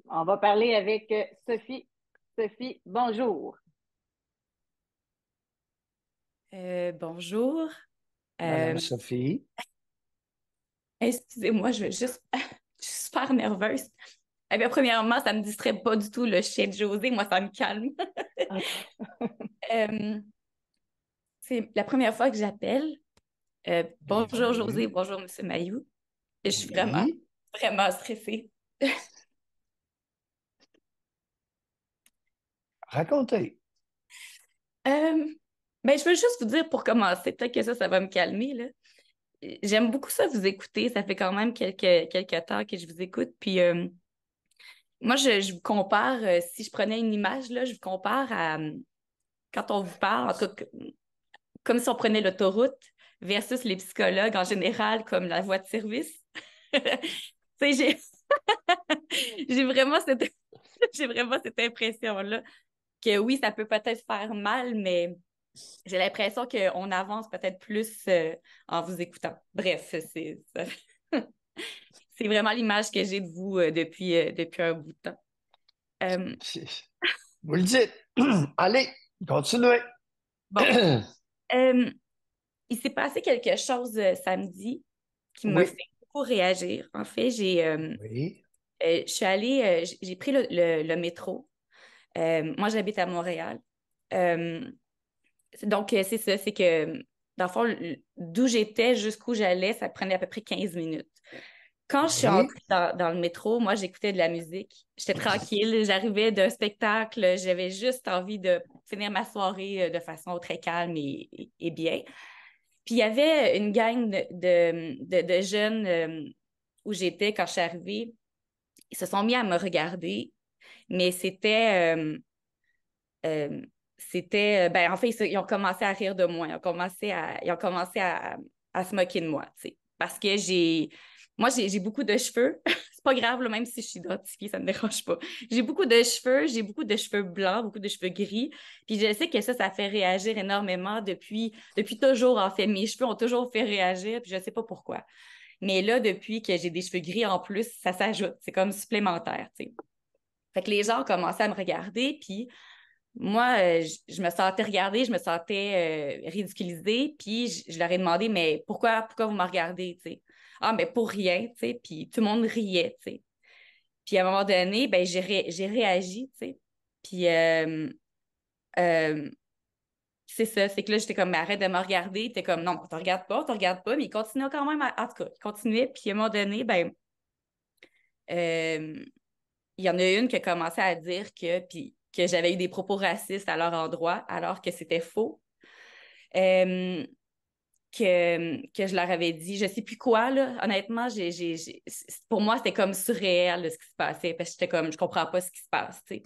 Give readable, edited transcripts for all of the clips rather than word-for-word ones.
On va parler avec Sophie. Sophie, bonjour. Bonjour. Madame Euh, Sophie. Excusez-moi, je suis super nerveuse. Eh bien, premièrement, ça me distrait pas du tout le chien de José. Moi, ça me calme. OK. Euh, c'est la première fois que j'appelle. Bonjour José, Bienvenue. bonjour Monsieur Mayou. Je suis Oui. vraiment stressée. Racontez. Euh, ben, je veux juste vous dire pour commencer, peut-être que ça va me calmer, là. J'aime beaucoup ça vous écouter. Ça fait quand même quelques temps que je vous écoute. Puis, moi, je vous compare, si je prenais une image, là, je vous compare à quand on vous parle, en tout cas, comme si on prenait l'autoroute versus les psychologues en général, comme la voie de service. Tu sais, j'ai vraiment cette, j'ai vraiment cette impression-là que oui, ça peut peut-être faire mal, mais j'ai l'impression qu'on avance peut-être plus en vous écoutant. Bref, c'est vraiment l'image que j'ai de vous depuis un bout de temps. Euh, Vous le dites. Allez, continuez. bon, euh, il s'est passé quelque chose samedi qui m'a Oui. fait beaucoup réagir. En fait, Oui. je suis allée, j'ai pris le métro. Moi, j'habite à Montréal. Euh, donc, c'est ça, c'est que, dans le fond, d'où j'étais jusqu'où j'allais, ça prenait à peu près 15 minutes. Quand je suis Oui. entrée dans le métro, moi, j'écoutais de la musique. J'étais tranquille, j'arrivais d'un spectacle, j'avais juste envie de finir ma soirée de façon très calme et bien. Puis il y avait une gang de jeunes où j'étais quand je suis arrivée. Ils se sont mis à me regarder, mais euh, ben, en fait, ils ont commencé à rire de moi. Ils ont commencé à se moquer de moi, tu sais. Parce que j'ai beaucoup de cheveux. C'est pas grave, là, même si je suis identifiée, ça me dérange pas. J'ai beaucoup de cheveux blancs, beaucoup de cheveux gris. Puis je sais que ça fait réagir énormément depuis toujours, en fait. Mes cheveux ont toujours fait réagir, puis je sais pas pourquoi. Mais là, depuis que j'ai des cheveux gris en plus, ça s'ajoute. C'est comme supplémentaire, tu sais. Fait que les gens ont commencé à me regarder, puis moi, je me sentais regardée, je me sentais ridiculisée, puis je leur ai demandé, mais pourquoi vous me regardez, tu sais? Ah, mais pour rien, tu sais, puis tout le monde riait, tu sais. Puis à un moment donné, ben, j'ai réagi, tu sais. Puis euh, c'est ça, c'est que là, j'étais comme, mais arrête de me regarder. T'es comme, non, on te regarde pas, mais il continuait quand même, en tout cas, il continuait, puis à un moment donné, ben, euh, il y en a une qui a commencé à dire que j'avais eu des propos racistes à leur endroit, alors que c'était faux. Euh, que je leur avais dit, je sais plus quoi, là. Honnêtement, pour moi, c'était comme surréel, là, ce qui se passait, parce que j'étais comme, je comprends pas ce qui se passe, tu sais.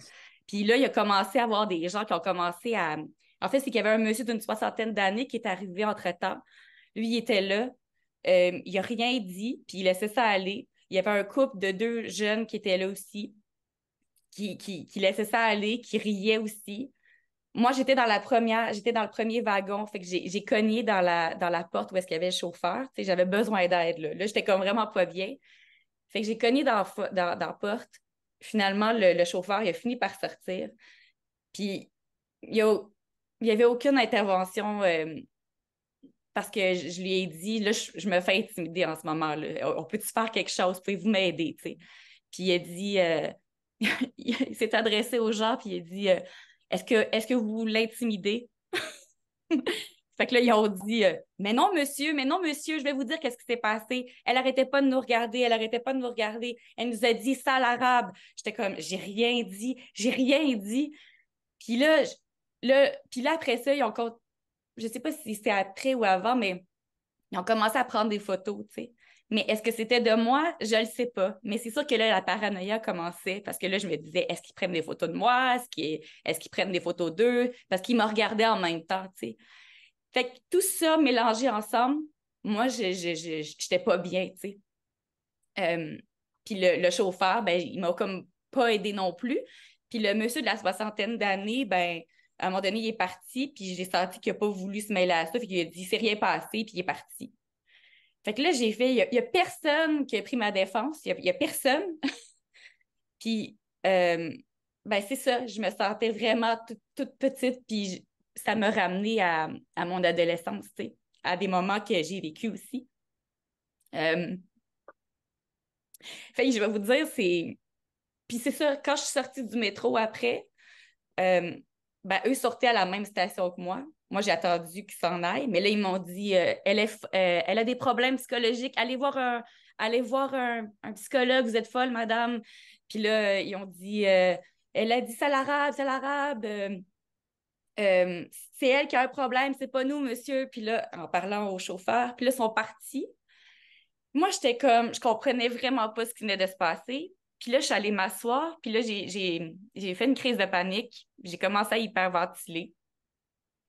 Puis là, il a commencé à avoir des gens qui ont commencé à... En fait, c'est qu'il y avait un monsieur d'une soixantaine d'années qui est arrivé entre-temps. Lui, il était là. Il a rien dit, puis il laissait ça aller. Il y avait un couple de deux jeunes qui étaient là aussi, qui laissaient ça aller, qui riaient aussi. Moi, j'étais dans le premier wagon, fait que j'ai cogné dans la porte où est-ce qu'il y avait le chauffeur. Tu sais, j'avais besoin d'aide, là. Là, j'étais comme vraiment pas bien. Fait que j'ai cogné dans la porte. Finalement, le chauffeur, il a fini par sortir. Puis, il y a, il y avait aucune intervention, parce que je lui ai dit, là, je me fais intimider en ce moment, là. On peut-tu faire quelque chose? Pouvez-vous m'aider, tu sais? Puis il a dit, il s'est adressé aux gens, puis il a dit, est-ce que vous l'intimidez? Fait que là, ils ont dit, mais non, monsieur, je vais vous dire qu'est-ce qui s'est passé. Elle arrêtait pas de nous regarder, elle arrêtait pas de nous regarder. Elle nous a dit sale arabe. J'étais comme, j'ai rien dit. Puis puis là, après ça, je sais pas si c'était après ou avant, mais ils ont commencé à prendre des photos, tu sais. Mais est-ce que c'était de moi? Je le sais pas. Mais c'est sûr que là, la paranoïa commençait parce que là, je me disais, est-ce qu'ils prennent des photos de moi? Est-ce qu'ils prennent des photos d'eux? Parce qu'ils me regardaient en même temps, tu sais. Fait que tout ça mélangé ensemble, moi, j'étais pas bien, tu sais. Euh, puis le chauffeur, ben, il m'a comme pas aidé non plus. Puis le monsieur de la soixantaine d'années, ben, à un moment donné, il est parti, puis j'ai senti qu'il a pas voulu se mêler à ça, fait qu'il a dit, c'est rien passé, puis il est parti. Fait que là, il y a personne qui a pris ma défense, il y a personne. Puis, ben c'est ça, je me sentais vraiment toute petite, puis ça m'a ramené à mon adolescence, tu sais, à des moments que j'ai vécu aussi. Fait que je vais vous dire, c'est... Puis c'est ça, quand je suis sortie du métro après, ben, eux sortaient à la même station que moi. Moi, j'ai attendu qu'ils s'en aillent, mais là, ils m'ont dit elle a des problèmes psychologiques, allez voir un psychologue, vous êtes folle, madame. Puis là, ils ont dit elle a dit c'est l'arabe, c'est l'arabe. C'est elle qui a un problème, c'est pas nous, monsieur. Puis là, en parlant au chauffeur, puis là, ils sont partis. Moi, j'étais comme, je comprenais vraiment pas ce qui venait de se passer. Puis là, je suis allée m'asseoir, puis là, j'ai fait une crise de panique. J'ai commencé à hyperventiler.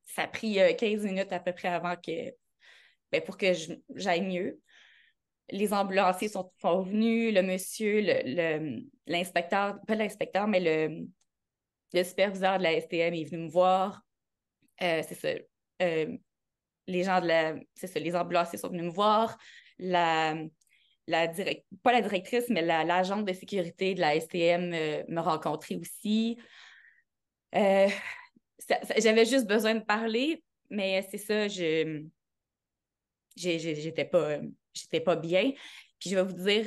Ça a pris 15 minutes à peu près avant que, ben, pour que j'aille mieux. Les ambulanciers sont venus, le monsieur, l'inspecteur, pas l'inspecteur, mais le superviseur de la STM est venu me voir. C'est ça. Les gens c'est ça, les ambulanciers sont venus me voir. Pas la directrice, mais l'agente de sécurité de la STM me rencontrait aussi. J'avais juste besoin de parler, mais c'est ça, j'étais pas bien. Puis je vais vous dire,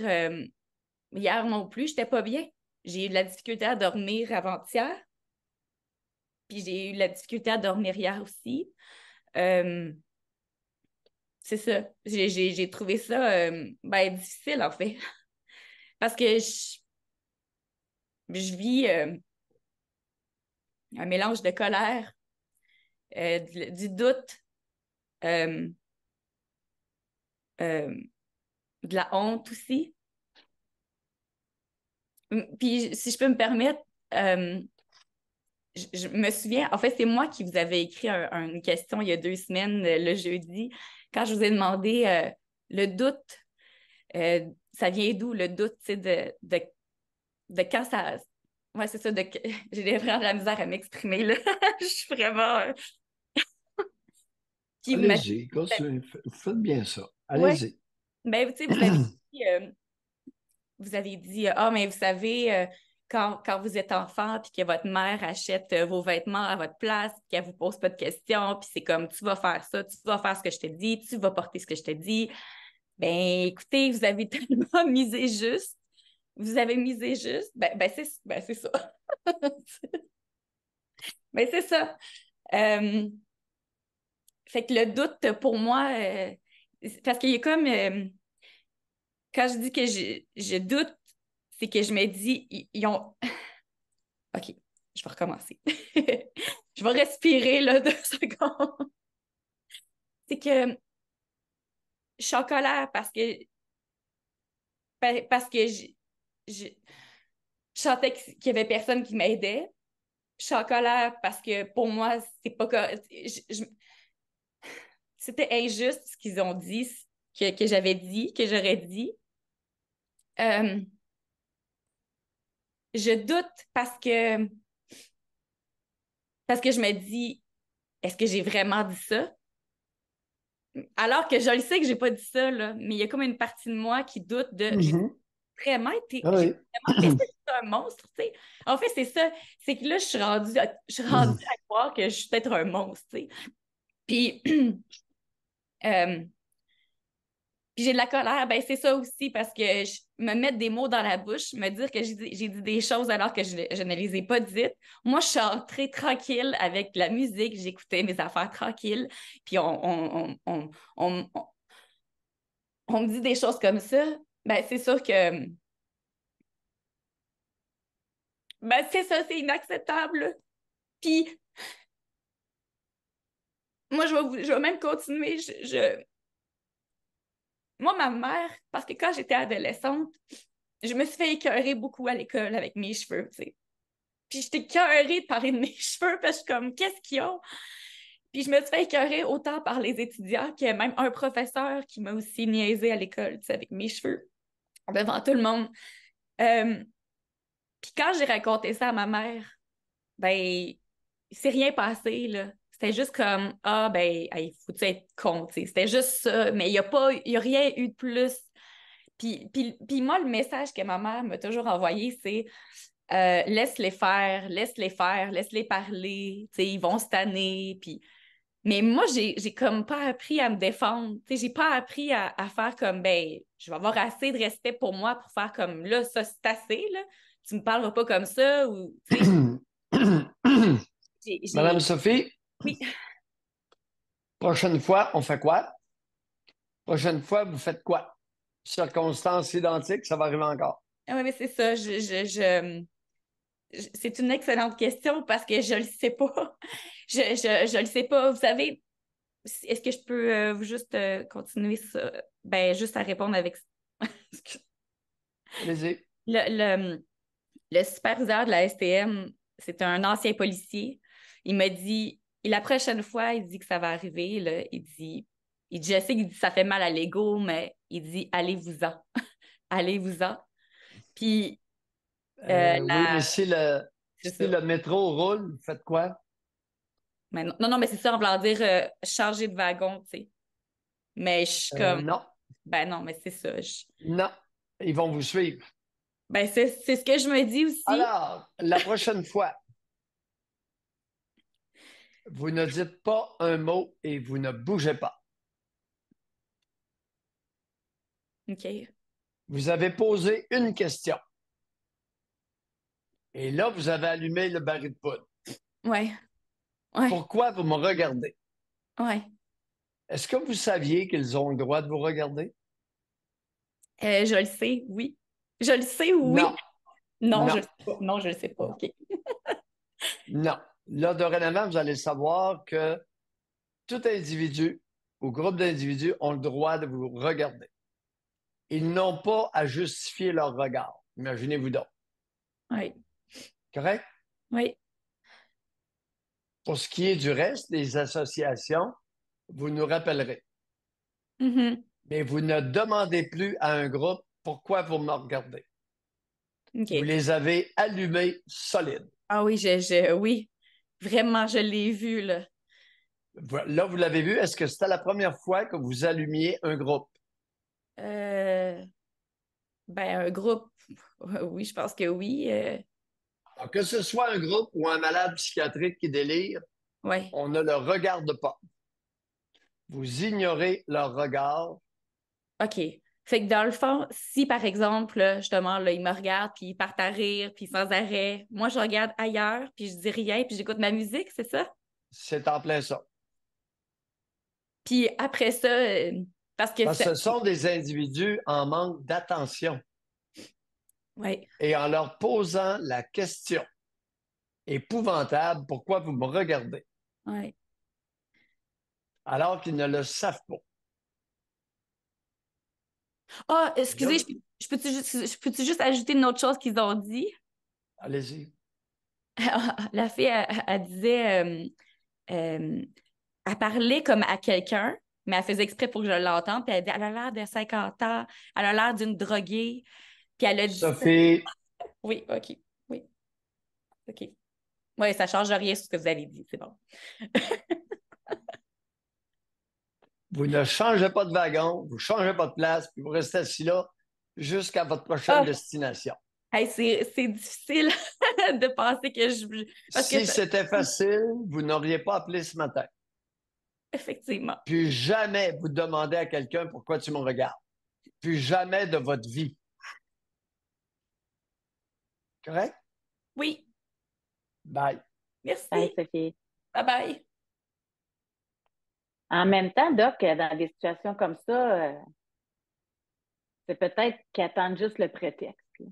hier non plus, j'étais pas bien. J'ai eu de la difficulté à dormir avant-hier, puis j'ai eu de la difficulté à dormir hier aussi. Euh, c'est ça. J'ai trouvé ça ben, difficile, en fait. Parce que je vis un mélange de colère, du doute, euh, euh, de la honte aussi. Puis, si je peux me permettre, je me souviens, en fait, c'est moi qui vous avais écrit une question il y a 2 semaines, le jeudi, quand je vous ai demandé le doute, ça vient d'où le doute, tu sais, de quand ça. Ouais, c'est ça, j'ai vraiment de la misère à m'exprimer, là. Je suis vraiment. Puis Allez-y, continuez. Vous faites bien ça. ouais, Allez-y. ben, tu sais, vous avez dit, ah, mais vous savez, quand vous êtes enfant, puis que votre mère achète vos vêtements à votre place, puis qu'elle vous pose pas de questions, puis c'est comme, tu vas faire ça, tu vas faire ce que je te dis, tu vas porter ce que je te dis. Ben, écoutez, vous avez tellement misé juste. Vous avez misé juste. C'est ça. Ben, c'est ça. Euh, Fait que le doute, pour moi, parce qu'il y a comme, quand je dis que je doute, c'est que je me dis, ils ont. OK, je vais recommencer. Je vais respirer, là, 2 secondes. C'est que je suis en colère parce que je sentais qu'il y avait personne qui m'aidait. Je suis en colère parce que pour moi, c'est pas c'était injuste ce qu'ils ont dit, que j'avais dit, que j'aurais dit. Euh, je doute parce que je me dis, est-ce que j'ai vraiment dit ça? Alors que je le sais que j'ai pas dit ça, là, mais il y a comme une partie de moi qui doute de j'ai Mhm. vraiment Ah j'ai oui. vraiment laissé être un monstre, tu sais. En fait, c'est ça, c'est que là, je suis rendue à croire que je suis peut-être un monstre, tu sais. Puis, euh, puis j'ai de la colère, ben c'est ça aussi, parce que me mettre des mots dans la bouche, me dire que j'ai dit des choses alors que je ne les ai pas dites. Moi, je suis entrée tranquille avec la musique, j'écoutais mes affaires tranquilles, puis on me dit des choses comme ça, ben c'est sûr que, ben c'est ça, c'est inacceptable. Puis moi, je vais même continuer. Moi, ma mère, parce que quand j'étais adolescente, je me suis fait écœurer beaucoup à l'école avec mes cheveux, tu sais. Puis j'étais écœurée de parler de mes cheveux parce que je suis comme, qu'est-ce qu'ils ont? Puis je me suis fait écœurer autant par les étudiants que même un professeur qui m'a aussi niaisé à l'école, tu sais, avec mes cheveux, devant tout le monde. Euh, Puis quand j'ai raconté ça à ma mère, ben, il s'est rien passé, là. C'était juste comme, ah, ben, il faut être con, tu sais. C'était juste ça, mais il y a rien eu de plus. Puis moi, le message que ma mère m'a toujours envoyé, c'est laisse-les faire, laisse-les faire, laisse-les parler, tu sais, ils vont se tanner. Puis... Mais moi, j'ai comme pas appris à me défendre. Tu sais, j'ai pas appris à faire comme, ben, je vais avoir assez de respect pour moi pour faire comme, là, ça, c'est assez, là. Tu me parleras pas comme ça, ou, tu sais, Madame Sophie, Oui. prochaine fois, on fait quoi? Prochaine fois, vous faites quoi? Circonstances identiques, ça va arriver encore. Ah ouais, mais c'est ça. C'est une excellente question parce que je le sais pas. Je le sais pas. Vous savez, est-ce que je peux juste continuer ça? Ben, juste à répondre avec Allez-y. le superviseur de la STM, c'est un ancien policier. Il m'a dit, et la prochaine fois, il dit que ça va arriver, là, il dit, je sais qu'il dit ça fait mal à l'ego, mais il dit, allez-vous-en. Allez-vous-en. Puis, Oui, mais si c'est si ça. le métro roule, vous faites quoi? Mais non, mais c'est ça, en voulant dire changer de wagon, tu sais. Mais je suis comme, Non, ben non, mais c'est ça. non, ils vont vous suivre. Ben, c'est ce que je me dis aussi. Alors, la prochaine fois, vous ne dites pas un mot et vous ne bougez pas. OK. Vous avez posé une question. Et là, vous avez allumé le baril de poudre. Ouais, ouais, Pourquoi vous me regardez? ouais. Est-ce que vous saviez qu'ils ont le droit de vous regarder? Je le sais, oui. Je le sais, oui. Non, Non, je non, le sais pas. Non, je le sais pas. non, OK. non. Là, dorénavant, vous allez savoir que tout individu ou groupe d'individus ont le droit de vous regarder. Ils n'ont pas à justifier leur regard. Imaginez-vous donc. Oui, Correct? oui. Pour ce qui est du reste des associations, vous nous rappellerez. Mhm. Mais vous ne demandez plus à un groupe pourquoi vous me regardez. Vous OK. les avez allumés solides. Ah oui, oui. Vraiment, je l'ai vu, là. Là, vous l'avez vu. Est-ce que c'était la première fois que vous allumiez un groupe? Euh, ben, un groupe, oui, je pense que oui. Alors, que ce soit un groupe ou un malade psychiatrique qui délire, Ouais. on ne le regarde pas. Vous ignorez leur regard. OK. Fait que dans le fond, si par exemple, là, justement, là, ils me regardent, puis ils partent à rire, puis sans arrêt, moi, je regarde ailleurs, puis je dis rien, puis j'écoute ma musique, c'est ça? C'est en plein ça. Puis après ça, parce que Parce ça... que ce sont des individus en manque d'attention. Ouais, Et en leur posant la question épouvantable, pourquoi vous me regardez? ouais. Alors qu'ils ne le savent pas. Ah, Et là, excusez, je peux-tu juste ajouter une autre chose qu'ils ont dit? allez-y. La fille, elle disait, elle parlait comme à quelqu'un, mais elle faisait exprès pour que je l'entende, puis elle dit, elle a l'air de 50 ans, elle a l'air d'une droguée, puis elle a dit ça. Sophie, Oui, OK, oui, OK. Oui, ça change rien sur ce que vous avez dit, c'est bon. vous ne changez pas de wagon, vous ne changez pas de place, puis vous restez assis là jusqu'à votre prochaine Ah, destination. hey, c'est difficile de penser que je... Parce que, Si c'était facile, vous n'auriez pas appelé ce matin. effectivement, Puis jamais vous demandez à quelqu'un pourquoi tu me regardes. Puis jamais de votre vie. Correct? oui, Bye. Bye, merci, Sophie. bye-bye. En même temps, Doc, dans des situations comme ça, c'est peut-être qu'ils attendent juste le prétexte, là.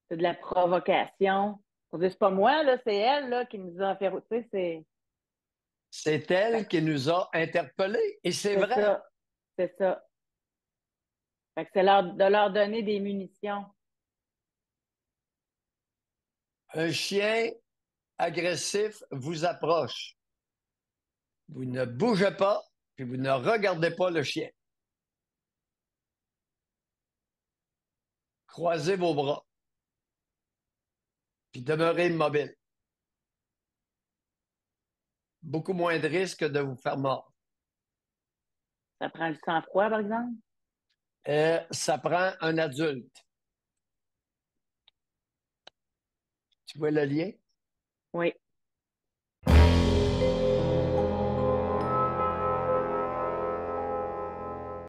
C'est de la provocation. Faut dire, c'est pas moi, là, c'est elle là, qui nous a fait. Tu sais, C'est elle qui nous a interpellés. Et c'est c'est vrai. ça. C'est ça. Fait que c'est de leur donner des munitions. Un chien agressif vous approche. Vous ne bougez pas, puis vous ne regardez pas le chien. Croisez vos bras, puis demeurez immobile. Beaucoup moins de risques de vous faire mordre. Ça prend du sang-froid, par exemple. Ça prend un adulte. Tu vois le lien? Oui.